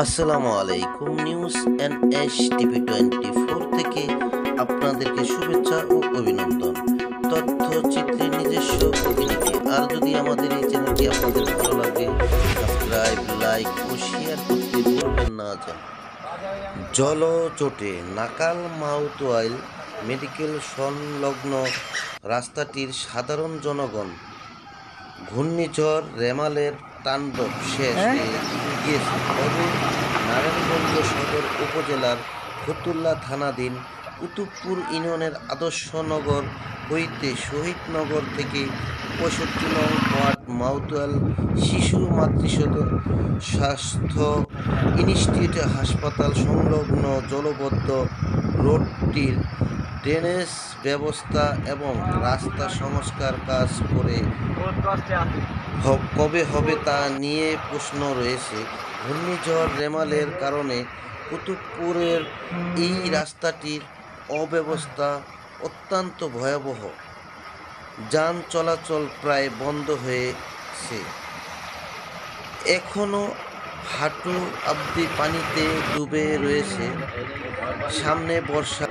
আসসালামু আলাইকুম। News NS TV 24 থেকে আপনাদেরকে শুভেচ্ছা ও অভিনন্দন। তথ্যচিত্রের নিজস্ব প্রতিনিধি। আর যদি আমাদের এই চ্যানেলটি আপনাদের ভালো লাগে, সাবস্ক্রাইব, লাইক ও শেয়ার করতে ভুলবেন না যেন। জলচটে নাকাল মাউথওয়াইল মেডিকেল সংলগ্ন রাস্তাটির সাধারণ জনগণ ঘূর্ণিঝড় রেমালের তাণ্ডব শেষ হয়ে গিয়েছে, তবে নারায়ণগঞ্জ সদর উপজেলার ফতুল্লা থানাধীন কুতুবপুর ইউনিয়নের আদর্শনগর হইতে শহীদনগর থেকে ৬৫ নং ওয়ার্ড মাউথওয়াল শিশু মাতৃসদন স্বাস্থ্য ইনস্টিটিউট হাসপাতাল সংলগ্ন জলবদ্ধ রোডটির ড্রেনেজ ব্যবস্থা এবং রাস্তা সংস্কার কাজ কবে হবে তা নিয়ে প্রশ্ন রয়েছে। ঘূর্ণিঝড় রেমালের কারণে কুতুবপুরের এই রাস্তাটির অব্যবস্থা অত্যন্ত ভয়াবহ। যান চলাচল প্রায় বন্ধ হয়েছে। এখনও হাঁটু অবধি পানিতে ডুবে রয়েছে। সামনে বর্ষা।